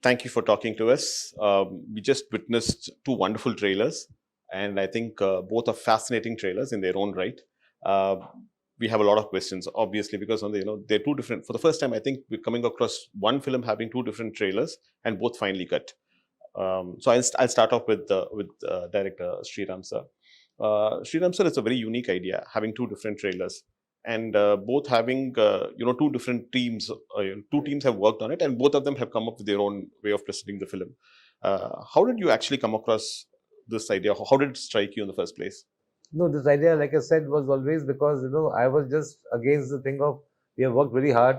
Thank you for talking to us. We just witnessed two wonderful trailers, and I think both are fascinating trailers in their own right. Uh, we have a lot of questions, obviously, because they're two different. For the first time, I think we're coming across one film having two different trailers, and both finely cut. So I'll start off with director Sriram sir. Sriram sir, it's a very unique idea having two different trailers, and both having two different teams. Two teams have worked on it, and both of them have come up with their own way of presenting the film. How did you actually come across this idea? How did it strike you in the first place? No, this idea, like I said, was always because I was just against the thing of we have worked very hard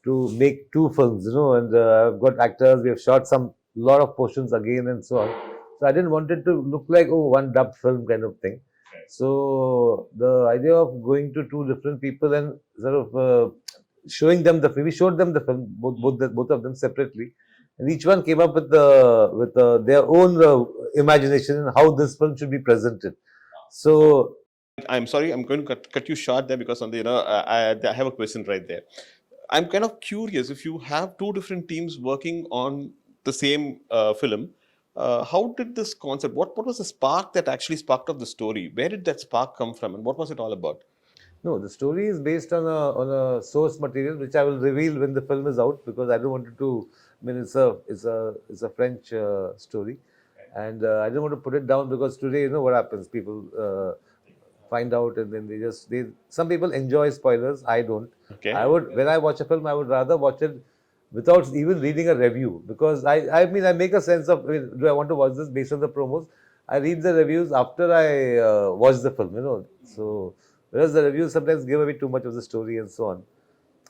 to make two films, and I've got actors, we have shot some lot of portions again and so on. So I didn't want it to look like one dubbed film kind of thing. So the idea of going to two different people and sort of showing them the film, we showed them the film, both of them separately, and each one came up with their own imagination and how this film should be presented. So I'm sorry, I'm going to cut you short there because I have a question right there. I'm kind of curious if you have two different teams working on the same film. How did this concept? What was the spark that actually sparked off the story? Where did that spark come from, and what was it all about? no, the story is based on a source material which I will reveal when the film is out because I don't want it to. I mean, it's a French story, and I don't want to put it down because today what happens? People find out and then they some people enjoy spoilers. I don't. Okay. I would when I watch a film, I would rather watch it without even reading a review because I make a sense of do I want to watch this based on the promos. I read the reviews after I watch the film. So. Whereas the reviews sometimes give away too much of the story and so on.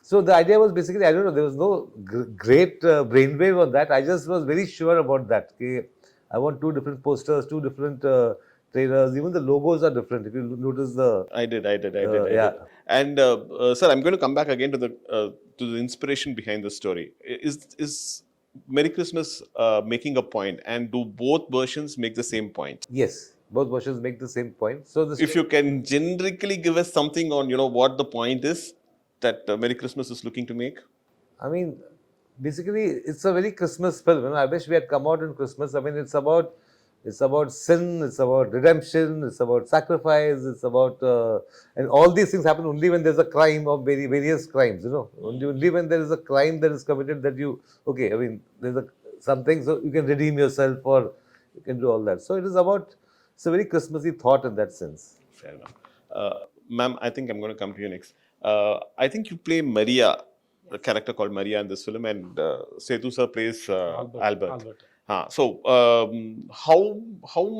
So the idea was basically, I don't know, there was no great brainwave on that. I just was very sure about that. Okay? I want two different posters, two different trailers. Even the logos are different. If you notice I did. yeah. And sir, I'm going to come back again to the inspiration behind the story. Is Merry Christmas making a point, and do both versions make the same point? Yes, both versions make the same point. So If you can generically give us something on what the point is that Merry Christmas is looking to make. I mean, basically, it's a very Christmas film. I wish we had come out in Christmas. I mean, it's about sin, it's about redemption, it's about sacrifice, it's about and all these things happen only when there's a crime of various crimes. Only when there is a crime that is committed that you okay. I mean, there's something so you can redeem yourself or you can do all that. So it's a very Christmassy thought in that sense. Fair enough. Ma'am, I think I'm going to come to you next. I think you play Maria, a character called Maria in this film, and Sethu sir plays Albert. How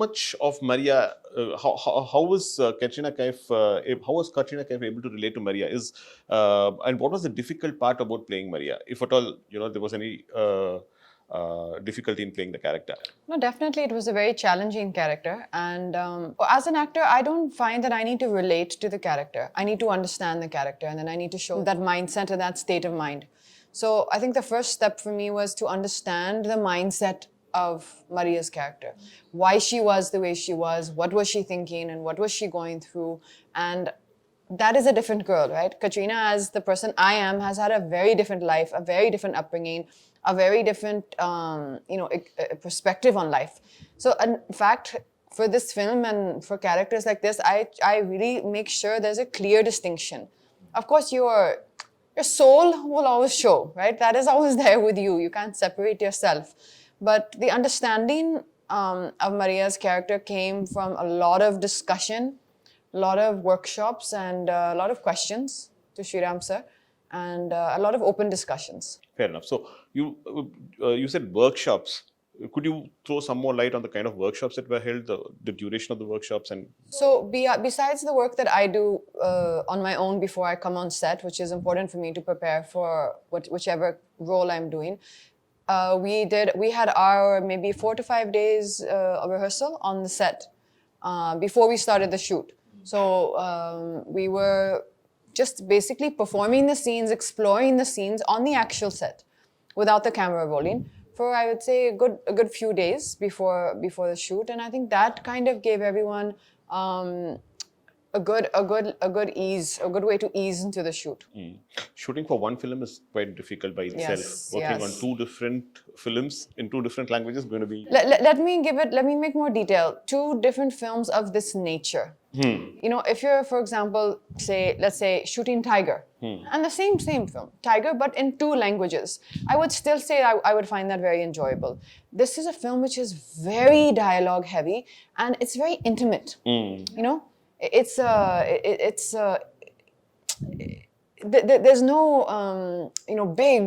much of Maria? How was Katrina Kaif? How was Katrina Kaif able to relate to Maria? And what was the difficult part about playing Maria, if at all there was any difficulty in playing the character? No, definitely it was a very challenging character. And as an actor, I don't find that I need to relate to the character. I need to understand the character and then I need to show that mindset and that state of mind. So I think the first step for me was to understand the mindset of Maria's character. Why she was the way she was, what was she thinking and what was she going through. And that is a different girl, right? Katrina, as the person I am, has had a very different life, a very different upbringing, a very different, perspective on life. So, in fact, for this film and for characters like this, I really make sure there's a clear distinction. Of course, your soul will always show, right? That is always there with you. You can't separate yourself. But the understanding of Maria's character came from a lot of discussion, a lot of workshops, and a lot of questions to Sriram sir, and a lot of open discussions. Fair enough. So you said workshops. Could you throw some more light on the kind of workshops that were held, the duration of the workshops? And so besides the work that I do on my own before I come on set, which is important for me to prepare for whichever role I'm doing, we had our maybe 4 to 5 days of rehearsal on the set before we started the shoot. So we were just basically performing the scenes, exploring the scenes on the actual set without the camera rolling for, I would say, a good few days before the shoot. And I think that kind of gave everyone a a good way to ease into the shoot. Shooting for one film is quite difficult by itself. Yes, Working yes. on two different films in two different languages is going to be. Let me make more detail. Two different films of this nature. You know, if you're, for example, let's say shooting Tiger, and the same film, Tiger, but in two languages, I would still say I would find that very enjoyable. This is a film which is very dialogue heavy, and it's very intimate. You know, there's no big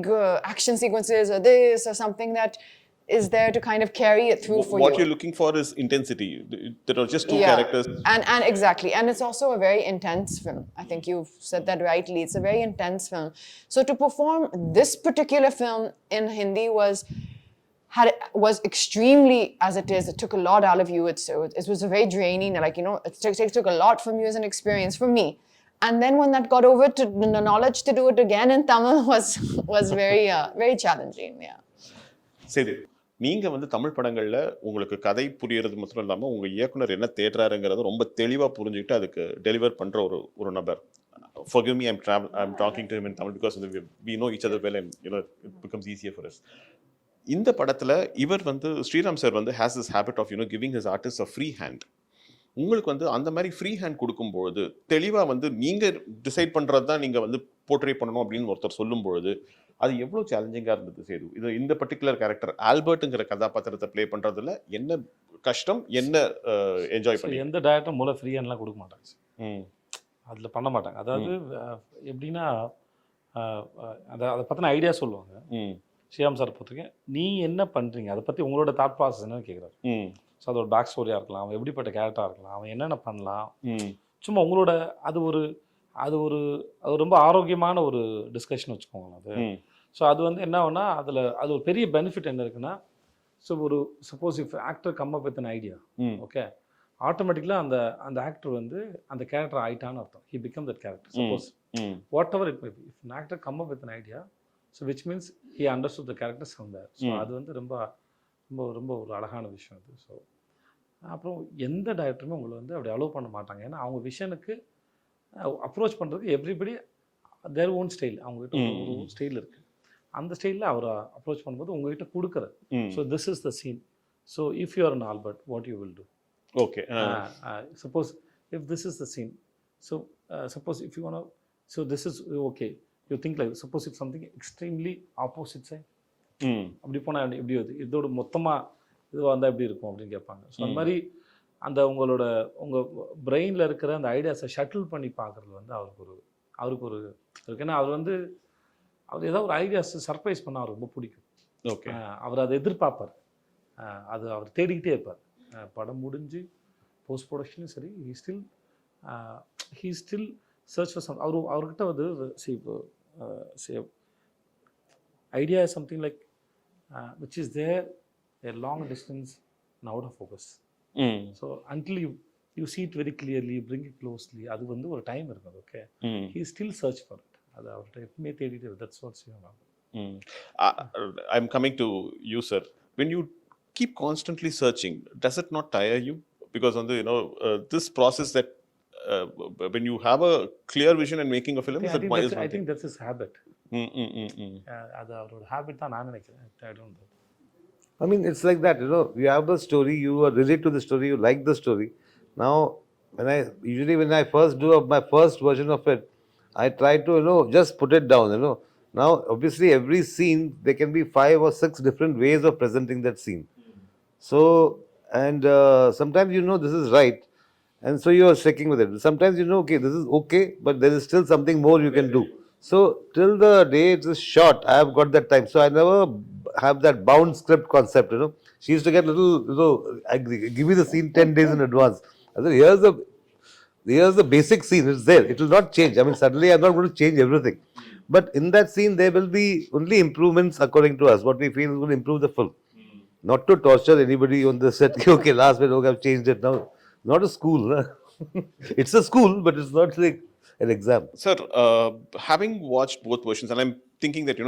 action sequences or this or something that is there to kind of carry it through for What you. you're looking for is intensity. There are just two Yeah. characters. And exactly, and it's also a very intense film. I think you've said that rightly. It's a very intense film. So to perform this particular film in Hindi was extremely, as it is, it took a lot out of you. It was a very draining, like, you know, it took a lot from you as an experience, from me. And then when that got over, to the knowledge to do it again in Tamil was very very challenging. Yeah. சரி, நீங்க வந்து தமிழ் படங்கள்ல உங்களுக்கு கதை புரியறது மட்டும் இல்லாம உங்க இயக்குனர் என்ன தேடுறாருங்கிறத ரொம்ப தெளிவா புரிஞ்சுக்கிட்டு அதுக்கு டெலிவர் பண்ற ஒரு நபர். Forgive me, I'm talking to him in Tamil because we know each other well and you know it becomes easier for us. இந்த படத்துல இவர் வந்து ஸ்ரீராம் சார் வந்து has this habit of giving his artists a free hand. உங்களுக்கு வந்து அந்த மாதிரி free hand கொடுக்கும்பொழுது தெளிவாக வந்து நீங்கள் டிசைட் பண்ணுறது தான் நீங்கள் வந்து போர்ட்ரே பண்ணணும் அப்படின்னு ஒருத்தர் சொல்லும்பொழுது அது எவ்வளோ சேலஞ்சிங்காக இருந்தது சேது? இது இந்த பர்டிகுலர் கேரக்டர் ஆல்பர்ட்டுங்கிற கதாபாத்திரத்தை ப்ளே பண்ணுறதுல என்ன கஷ்டம், என்ன என்ஜாய் பண்ணி? எந்த டேரக்டரும் மூலம் ஃப்ரீ ஹேண்ட்லாம் கொடுக்க மாட்டாங்க, அதில் பண்ண மாட்டாங்க. அதாவது எப்படின்னா அதை பற்றின ஐடியா சொல்லுவாங்க. ஸ்ரீராம் சார் பொறுத்தவரைக்கும் நீ என்ன பண்ணுறீங்க, அதை பற்றி உங்களோட தாட் ப்ராசஸ் என்னன்னு கேட்குறாரு. ஸோ அதோட பேக் ஸ்டோரியாக இருக்கலாம், அவன் எப்படிப்பட்ட கேரக்டராக இருக்கலாம், அவன் என்னென்ன பண்ணலாம், சும்மா உங்களோட அது ஒரு ரொம்ப ஆரோக்கியமான ஒரு டிஸ்கஷன் வச்சுக்கோங்களேன் அது. ஸோ அது வந்து என்ன ஆகுனா அது ஒரு பெரிய பெனிஃபிட் என்ன இருக்குன்னா, so suppose if actor come up with an idea, okay, ஆட்டோமேட்டிக்கலாக அந்த ஆக்டர் வந்து அந்த கேரக்டர் ஆயிட்டான்னு அர்த்தம். He become that character. Suppose whatever it may be, if an actor come up with an idea, so which means he understood the characters from there. ஸோ அது வந்து ரொம்ப ரொம்ப ரொம்ப ஒரு அழகான விஷயம் அது. ஸோ அப்புறம் எந்த டைரக்டருமே உங்களை வந்து அப்படி அலோவ் பண்ண மாட்டாங்க. ஏன்னா அவங்க விஷனுக்கு அப்ரோச் பண்ணுறதுக்கு எவ்ரிபடி தேர் ஓன் ஸ்டைல், அவங்ககிட்ட ஒரு ஸ்டைல் இருக்குது. அந்த ஸ்டைலில் அவரை அப்ரோச் பண்ணும்போது உங்ககிட்ட கொடுக்குறது. So this is the scene. So if you are an Albert, what you will do? Okay, suppose if this is the scene, so suppose if you want, so this is okay, you think like suppose if something extremely opposite side, அப்படி போனால் எப்படி வருது, இதோட மொத்தமாக இதுவாக இருந்தால் எப்படி இருக்கும் அப்படின்னு கேட்பாங்க. ஸோ அந்த மாதிரி உங்கள் பிரெயினில் இருக்கிற அந்த ஐடியாஸை ஷட்டில் பண்ணி பார்க்குறது வந்து அவருக்கு ஒரு ஏன்னா அவர் ஏதாவது ஒரு ஐடியாஸ் சர்ப்ரைஸ் பண்ண அவருக்கு ரொம்ப பிடிக்கும். ஓகே, அவர் அதை எதிர்பார்ப்பார், அவர் தேடிக்கிட்டே இருப்பார். படம் முடிஞ்சு போஸ்ட் ப்ரொடக்ஷனும் சரி, he still search for some. அவர்கிட்ட வந்து idea is something like which is there a long distance and out of focus. So until you see it very clearly, you bring it closely, அது வந்து ஒரு time இருக்குது. Okay, he still search for it. அது அவர்கிட்ட எப்பவுமே தேடிட்டு, that's what's you know. I'm coming to you, sir. When you keep constantly searching, does it not tire you? Because on the this process that when you have a clear vision and making a film, I think that's his habit. அது அவரோட habit தான் நான் நினைக்கிறேன். I don't know. I mean, it's like that, you have the story, you are related to the story, you like the story. Now, when I first do my first version of it, I try to, just put it down, Now, obviously, every scene, there can be 5 or 6 different ways of presenting that scene. So, and sometimes this is right, and so you are sticking with it. Sometimes okay, this is okay, but there is still something more you can do. So till the day it is shot, I have got that time. So I never have that bound script concept. She used to get little. I give you the scene 10 days in advance. I said, here's the basic scene. It's there. It will not change. I mean, suddenly I'm not going to change everything. But in that scene, there will be only improvements according to us. What we feel is going to improve the film. Not to torture anybody on the set. Okay, last minute, okay, I've changed it now. Not a school. It's a school, but it's not like an exam. Sir, having watched both versions, and I'm thinking that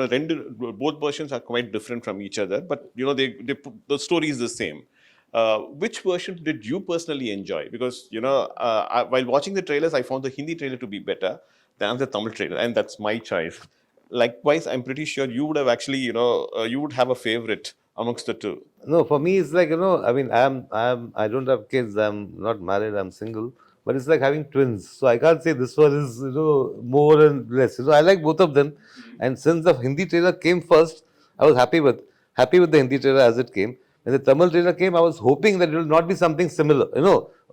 both versions are quite different from each other, but the story is the same. which version did you personally enjoy? Because, while watching the trailers, I found the Hindi trailer to be better than the Tamil trailer, and that's my choice. Likewise, I'm pretty sure you would have actually, you would have a favorite amongst the two. No, for me, it's like, I mean, I don't have kids. I'm not married. I'm single. But it's like having twins. So I can't say this one is, more and less. I like both of them. And since the Hindi trailer came first, I was happy with the Hindi trailer as it came. When the Tamil trailer came, I was hoping that it will not be something similar.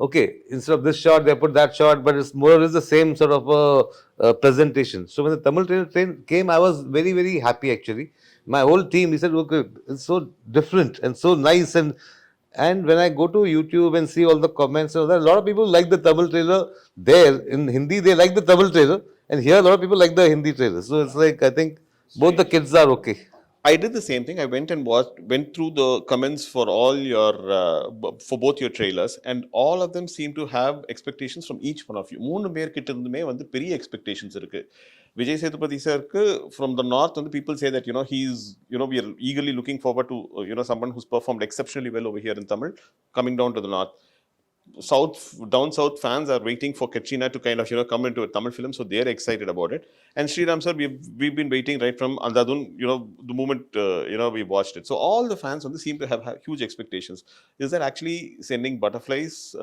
Okay, instead of this shot, they put that shot, but it's more or less the same sort of presentation. So when the Tamil trailer came, I was very, very happy actually. My whole team, he said, okay, it's so different and so nice. And when I go to YouTube and see all the comments, a lot of people like the Tamil trailer there. In Hindi, they like the Tamil trailer. And here, a lot of people like the Hindi trailer. So it's like, I think both the kids are okay. I did the same thing. I went and went through the comments for all your, for both your trailers, and all of them seem to have expectations from each one of you. மூணு பேர் கிட்ட இருந்துமே வந்து பெரிய expectations இருக்கு. Vijay Sethupathi sir, from the north, and the people say that, he's, we are eagerly looking forward to, someone who's performed exceptionally well over here in Tamil, coming down to the north. Down south fans are waiting for Katrina to kind of, come into a Tamil film, so they're excited about it. And Sriram sir, we've been waiting right from Andhadhun, the moment, we watched it. So all the fans seem to have huge expectations. Is that actually sending butterflies,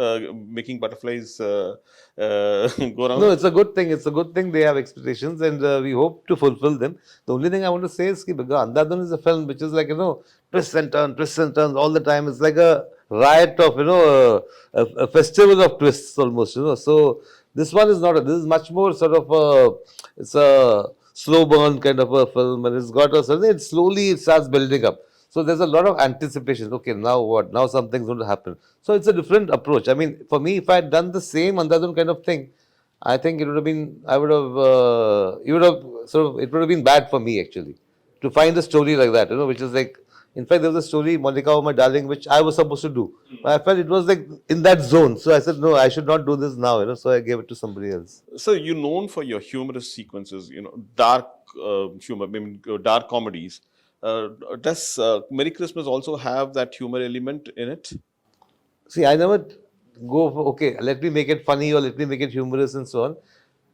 making butterflies go around? No, it's a good thing. It's a good thing they have expectations, and we hope to fulfill them. The only thing I want to say is that Andhadhun is a film which is like, twists and turns all the time. It's like a riot of, a festival of twists almost, So this one is not, this is much more sort of it's a slow burn kind of a film, and it's got a certain, it starts building up. So there's a lot of anticipation. Okay, now what? Now something's going to happen. So it's a different approach. I mean, for me, if I had done the same Andhadhun kind of thing, I think it would have been, it would have been bad for me actually, to find a story like that, which is like, in fact, there was a story, Monica, oh my darling, which I was supposed to do. But I felt it was like in that zone. So I said, no, I should not do this now, So I gave it to somebody else. So you're known for your humorous sequences, dark humor, dark comedies. Does Merry Christmas also have that humor element in it? See, I never go for, okay, let me make it funny or let me make it humorous and so on.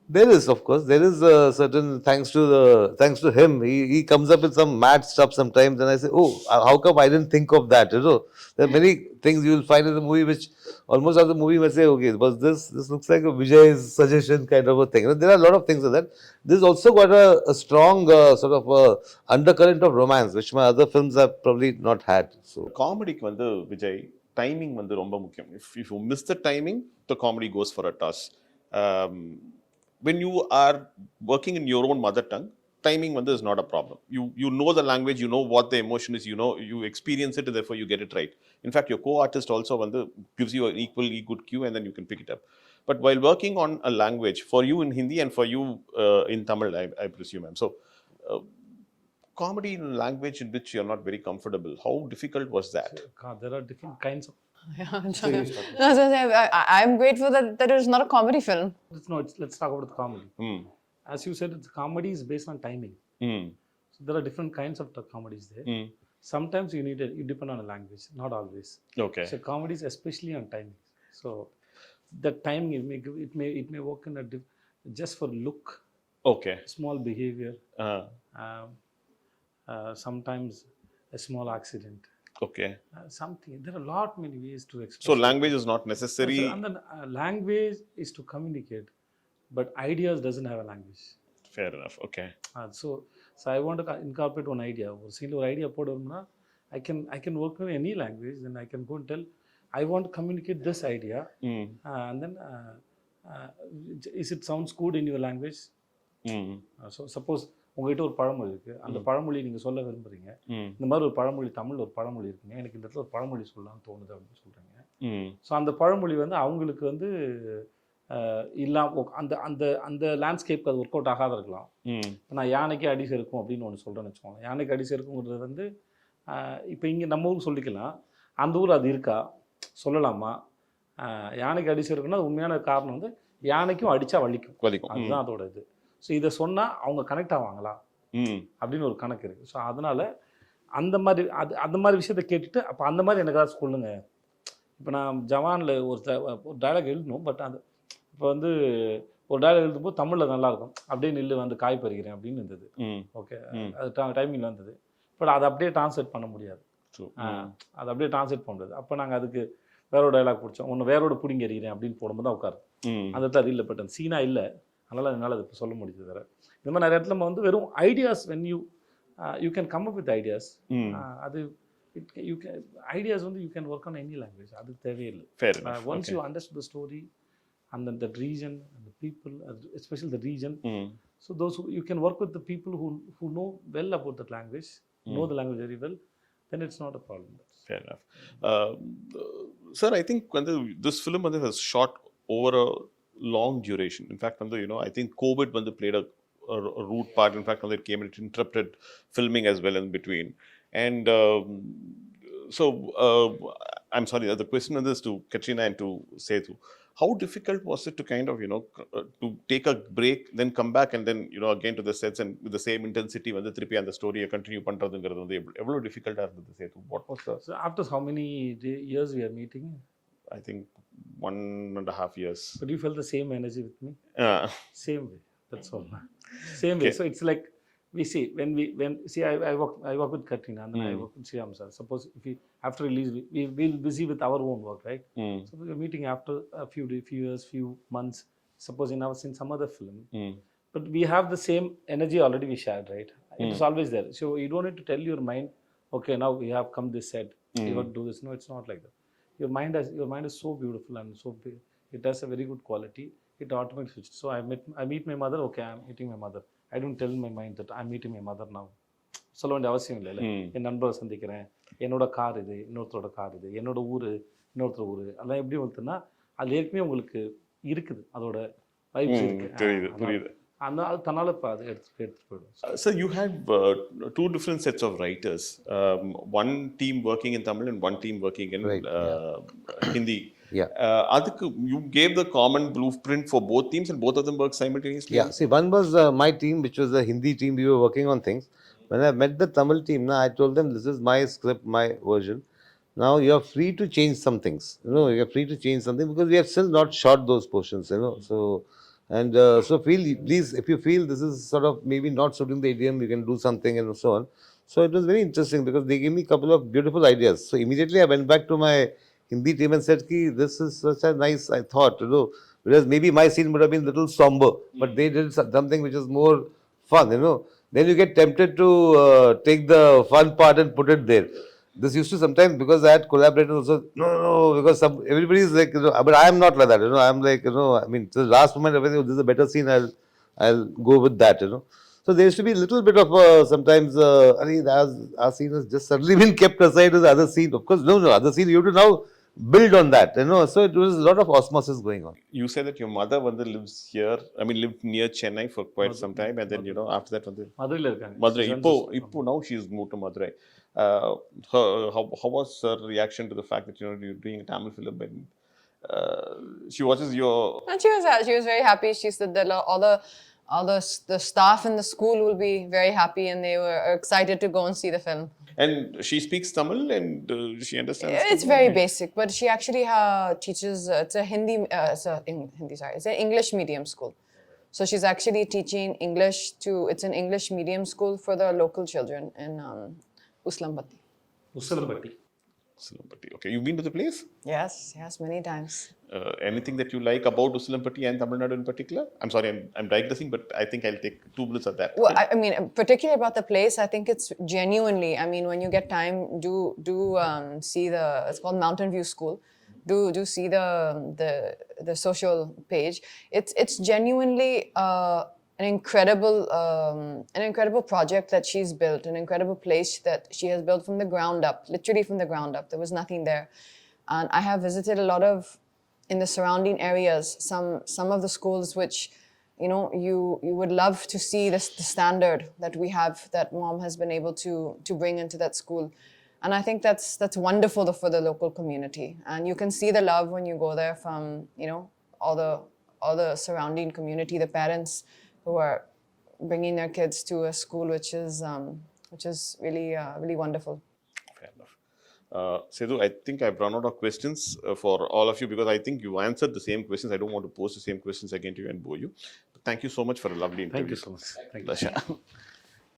There is, of course, certain, thanks to him, he comes up with some mad stuff sometimes, and I say, oh, how come I didn't think of that, There are many things you will find in the movie which almost as the movie may say, okay, was this looks like a Vijay's suggestion kind of a thing. There are a lot of things like that. This also got a strong sort of undercurrent of romance, which my other films have probably not had. So Comedy வந்து Vijay, timing வந்து ரொம்ப முக்கியம். If you miss the timing, the comedy goes for a toss. When you are working in your own mother tongue, timing is not a problem. You know the language, you know what the emotion is, you experience it, and therefore you get it right. In fact, your co-artist also gives you an equally good cue, and then you can pick it up. But while working on a language, for you in Hindi and for you in Tamil, I presume, so comedy in a language in which you're not very comfortable, how difficult was that? There are different kinds of... I'm grateful that it is not a comedy film. Let's talk about the comedy. As you said, the comedy is based on timing. So there are different kinds of comedies there. Sometimes you depend on a language, not always. Okay. So comedy is especially on timing. So the timing, it may work in just for look. Okay. Small behavior. Sometimes a small accident. Okay. Something. There are many ways to express. So language is not necessary. And then language is to communicate, but ideas doesn't have a language. Fair enough. Okay. So I want to incorporate one idea. Or single idea podumna, I can work in any language. Then I can go and tell, I want to communicate this idea, and then is it sounds good in your language? So suppose உங்ககிட்ட ஒரு பழமொழி இருக்குது, அந்த பழமொழி நீங்கள் சொல்ல விரும்புகிறீங்க, இந்த மாதிரி ஒரு பழமொழி, தமிழில் ஒரு பழமொழி இருக்குங்க, எனக்கு இந்த இடத்துல ஒரு பழமொழி சொல்லலாம்னு தோணுது அப்படின்னு சொல்கிறீங்க. ஸோ அந்த பழமொழி அவங்களுக்கு அந்த அந்த அந்த லேண்ட்ஸ்கேப்க்கு அது ஒர்க் அவுட் ஆகாத இருக்கலாம். நான் யானைக்கு அடி செருக்கும் அப்படின்னு ஒன்று சொல்கிறேன்னு வச்சுக்கோங்க. யானைக்கு அடி செருக்குங்கிறது இப்போ இங்கே நம்ம ஊருக்கு சொல்லிக்கலாம், அந்த ஊர் அது இருக்கா, சொல்லலாமா? யானைக்கு அடி செருக்குன்னா உண்மையான காரணம் யானைக்கும் அடித்தா வலிக்கும், அதுதான் அதோட இது. ஸோ இதை சொன்னால் அவங்க கனெக்ட் ஆவாங்களா அப்படின்னு ஒரு கணக்கு இருக்குது. ஸோ அதனால் அந்த மாதிரி விஷயத்தை கேட்டுட்டு, அப்போ அந்த மாதிரி எனக்கு ஏதாவது சொல்லுங்க இப்போ நான் ஜவானில் ஒரு டயலாக் எழுதணும், பட் அந்த இப்போ வந்து ஒரு டயலாக் எழுதும்போது தமிழில் நல்லாயிருக்கும், அப்படியே நில்லு வந்து காய் பறிக்கிறேன் அப்படின்னு இருந்தது. ஓகே, அது டைமிங்கில் வந்தது. பட் அதை அப்படியே ட்ரான்ஸ்லேட் பண்ண முடியாது. அதை அப்படியே ட்ரான்ஸ்லேட் பண்ண முடியாது. அப்போ நாங்கள் அதுக்கு வேற ஒரு டைலாக் பிடிச்சோம், ஒன்று வேரோட பிடிங்கி எறிகிறேன் அப்படின்னு போடும்போது தான் உட்காரு. அந்த இடத்துல அது இல்லை, பட் அந்த சீனாக இல்லை, அதனால் என்னால் அது இப்போ சொல்ல முடியுது. வேறு இந்த மாதிரி நிறைய இடத்துல நம்ம வந்து வெறும் ideas, when you can come up with ideas. அது யூ கேன் ஐடியாஸ் வந்து you can work on any language, அது தேவையில்லை. Once you understand the story and then that region and the people, especially the region, so those who you can work with the people who know well about that language, know the language very well, then it's not a problem. Fair enough. Sir, I think when this film was shot over a long duration. In fact, I think COVID played a root part. In fact, it came and it interrupted filming as well in between. And so I'm sorry, the question is to Katrina and to Sethu. How difficult was it to kind of, to take a break, then come back and then, again to the sets and with the same intensity, when the trippy and the story continue பண்றதுங்கிறது எவ்வளவு டிஃபிகல்ட்டா இருந்தது Setu? What was the... So after how many years we are meeting? I think 1.5 years. But you felt the same energy with me? Same way. That's all. Same way. Okay. So it's like we see I work with Katrina and then I work with Shyam sir. Suppose if we after release we'll busy with our own work, right? So we're meeting after a few years, few months. Suppose in some other film, but we have the same energy already we shared, right? It is always there. So you don't need to tell your mind, okay, now we have come this set, you have to do this. No, it's not like that. Your mind is so beautiful and so big. It has a very good quality. It automatically switches. So I meet my mother. Okay, I'm meeting my mother. I don't tell my mind that I'm meeting my mother now. சொல்ல வேண்டிய அவசியம் இல்லை. என் நண்பரை சந்திக்கிறேன், என்னோட car இது, இன்னொருத்தரோட car இது, என்னோட ஊர், இன்னொருத்தர் ஊர், அதெல்லாம் எப்படி வந்துன்னா அது ஏற்கனவே உங்களுக்கு இருக்குது, அதோட வைப்ஸ் இருக்கு. புரியுது. அது தன்னால இப்போ அதை எடுத்துட்டு போயிடும். So you had two different sets of writers. One team working in Tamil and one team working in Hindi. Yeah. Adukku you gave the common blueprint for both teams and both of them worked simultaneously? Yeah. See, one was my team, which was the Hindi team. We were working on things. When I met the Tamil team, I told them, this is my script, my version. Now you are free to change some things. You are free to change something because we have still not shot those portions. So and so please, if you feel this is sort of maybe not suiting the idiom, you can do something and so on. So it was very interesting because they gave me a couple of beautiful ideas. So immediately I went back to my Hindi team and said, this is such a nice, I thought, because maybe my scene would have been a little somber, but they did something which is more fun, Then you get tempted to take the fun part and put it there. This used to sometimes, because I had collaborators also, no, because everybody is like, but I am not like that, I am like, I mean, to the last moment, this is a better scene, I'll go with that, So there used to be a little bit of sometimes, our scene has just suddenly been kept aside as the other scene. Of course, no, other scene, you have to now build on that, So it was a lot of osmosis going on. You said that your mother lives here, lived near Chennai for quite some time, and then, after that, Madurai இருக்காங்க. Madurai. Now she's moved to Madurai. How was her reaction to the fact that, you're doing a Tamil film and she watches your... And she was very happy. She said that all the staff in the school will be very happy and they were excited to go and see the film. And she speaks Tamil and she understands. It's very basic, but she actually teaches. It's a Hindi. It's an English medium school. So she's actually teaching English it's an English medium school for the local children in Uslampati. Uslampati. Okay, you've been to the place? Yes, many times. Anything that you like about Uslampati and Tamil Nadu in particular? I'm sorry, I'm digressing, but I think I'll take 2 minutes of that. Well, I mean, particularly about the place, I think it's genuinely, I mean, when you get time, do see it's called Mountain View School. Do see the social page. It's genuinely an incredible project that she's built, an incredible place that she has built from the ground up, literally from the ground up. There was nothing there. And I have visited a lot of, in the surrounding areas, some of the schools which, you would love to see the standard that we have, that mom has been able to bring into that school. And I think that's wonderful for the local community. And you can see the love when you go there from, all the surrounding community, the parents who are bringing their kids to a school which is really really wonderful. Fair enough. Sethu, I think I've run out of questions for all of you because I think you answered the same questions. I don't want to pose the same questions again to you and bore you. But thank you so much for a lovely interview. Thank you so much. Thank you. Pleasure.